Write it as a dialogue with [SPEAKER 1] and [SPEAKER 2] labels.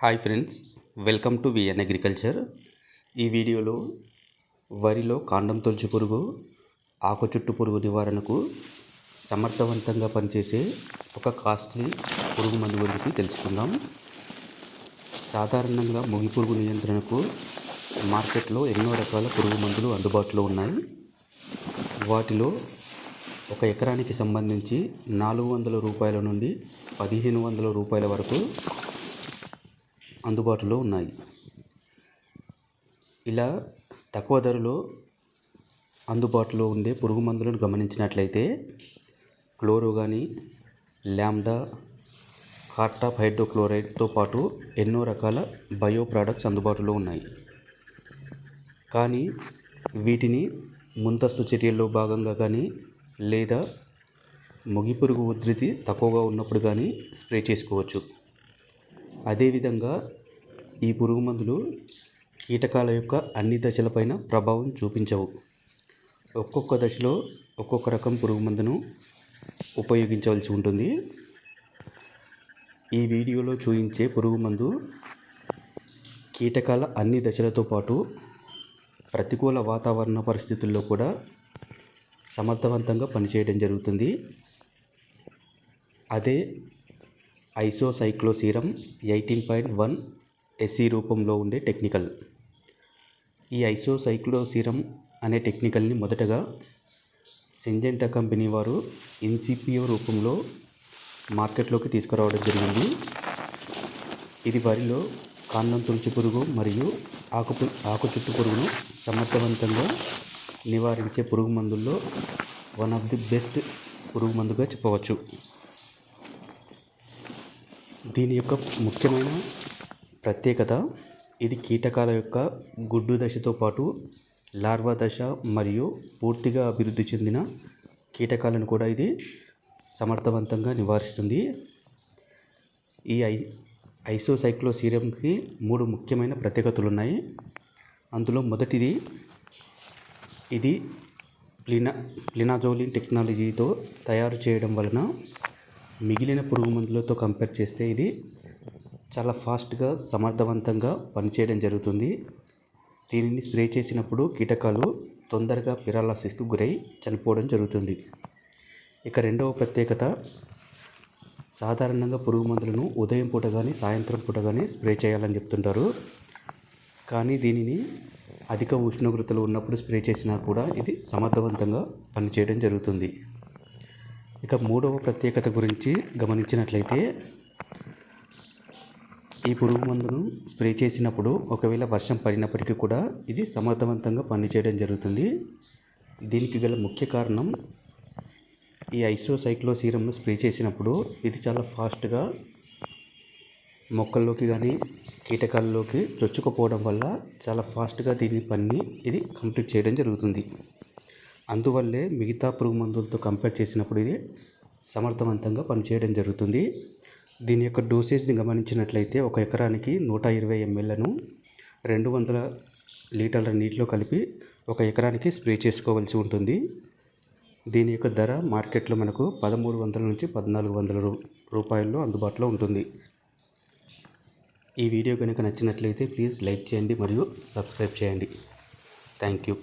[SPEAKER 1] Hi friends, welcome to VN agriculture. ఈ వీడియోలో వరిలో కాండం తొలచు పురుగు, ఆకు చుట్టు పురుగు నివారణకు సమర్థవంతంగా పనిచేసే ఒక కాస్ట్లీ పురుగు మందు గురించి తెలుసుకుందాం. సాధారణంగా మొగి పురుగు నియంత్రణకు మార్కెట్లో ఎన్నో రకాల పురుగు మందులు అందుబాటులో ఉన్నాయి. వాటిలో ఒక ఎకరానికి సంబంధించి 400 రూపాయల నుండి 1500 రూపాయల వరకు అందుబాటులో ఉన్నాయి. ఇలా తక్కువ ధరలో అందుబాటులో ఉండే పురుగు మందులను గమనించినట్లయితే క్లోరో కానీ, ల్యాండా, కార్టాప్ హైడ్రోక్లోరైడ్తో పాటు ఎన్నో రకాల బయో ప్రోడక్ట్స్ అందుబాటులో ఉన్నాయి. కానీ వీటిని ముందస్తు చర్యల్లో భాగంగా కానీ లేదా మొగి పురుగు ఉధృతి తక్కువగా ఉన్నప్పుడు కానీ స్ప్రే చేసుకోవచ్చు. అదేవిధంగా ఈ పురుగు మందులు కీటకాల యొక్క అన్ని దశలపైన ప్రభావం చూపించవు. ఒక్కొక్క దశలో ఒక్కొక్క రకం పురుగు మందును ఉపయోగించవలసి ఉంటుంది. ఈ వీడియోలో చూపించే పురుగు మందు కీటకాల అన్ని దశలతో పాటు ప్రతికూల వాతావరణ పరిస్థితుల్లో కూడా సమర్థవంతంగా పనిచేయడం జరుగుతుంది. అదే ఐసోసైక్లోసీరం 18.1 SE రూపంలో ఉండే టెక్నికల్. ఈ ఐసోసైక్లోసీరం అనే టెక్నికల్ని మొదటగా సింజెంటా కంపెనీ వారు ఇన్సిపియో రూపంలో మార్కెట్లోకి తీసుకురావడం జరిగింది. ఇది వరిలో కాండం తొలచు పురుగు మరియు ఆకు చుట్టు పురుగును సమర్థవంతంగా నివారించే పురుగు మందుల్లో వన్ ఆఫ్ ది బెస్ట్ పురుగు మందుగా చెప్పవచ్చు. దీని యొక్క ముఖ్యమైన ప్రత్యేకత, ఇది కీటకాల యొక్క గుడ్డు దశతో పాటు లార్వా దశ మరియు పూర్తిగా అభివృద్ధి చెందిన కీటకాలను కూడా ఇది సమర్థవంతంగా నివారిస్తుంది. ఈ ఐసోసైక్లోసీరంకి 3 ముఖ్యమైన ప్రత్యేకతలు ఉన్నాయి. అందులో మొదటిది, ఇది ప్లినాజోలిన్ టెక్నాలజీతో తయారు చేయడం వలన మిగిలిన పురుగు మందులతో కంపేర్ చేస్తే ఇది చాలా ఫాస్ట్గా సమర్థవంతంగా పనిచేయడం జరుగుతుంది. దీనిని స్ప్రే చేసినప్పుడు కీటకాలు తొందరగా పిరాలసిస్కు గురై చనిపోవడం జరుగుతుంది. ఇక రెండవ ప్రత్యేకత, సాధారణంగా పురుగు మందులను ఉదయం పూట కానీ సాయంత్రం పూట కానీ స్ప్రే చేయాలని చెప్తుంటారు. కానీ దీనిని అధిక ఉష్ణోగ్రతలు ఉన్నప్పుడు స్ప్రే చేసినా కూడా ఇది సమర్థవంతంగా పనిచేయడం జరుగుతుంది. ఇక మూడవ ప్రత్యేకత గురించి గమనించినట్లయితే, ఈ పురుగు మందును స్ప్రే చేసినప్పుడు ఒకవేళ వర్షం పడినప్పటికీ కూడా ఇది సమర్థవంతంగా పనిచేయడం జరుగుతుంది. దీనికి గల ముఖ్య కారణం, ఈ ఐసోసైక్లోసీరంను స్ప్రే చేసినప్పుడు ఇది చాలా ఫాస్ట్గా మొక్కల్లోకి కానీ కీటకాల్లోకి చొచ్చుకుపోవడం వల్ల చాలా ఫాస్ట్గా దీని పనిని ఇది కంప్లీట్ చేయడం జరుగుతుంది. అందువల్లే మిగతా పురుగు మందులతో కంపేర్ చేసినప్పుడు ఇది సమర్థవంతంగా పనిచేయడం జరుగుతుంది. దీని యొక్క డోసేజ్ని గమనించినట్లయితే ఒక ఎకరానికి 120 mlను 200 లీటర్ల నీటిలో కలిపి ఒక ఎకరానికి స్ప్రే చేసుకోవాల్సి ఉంటుంది. దీని యొక్క ధర మార్కెట్లో మనకు 1300 నుంచి 1400 రూపాయల్లో అందుబాటులో ఉంటుంది. ఈ వీడియో కనుక నచ్చినట్లయితే ప్లీజ్ లైక్ చేయండి మరియు సబ్స్క్రైబ్ చేయండి. Thank you.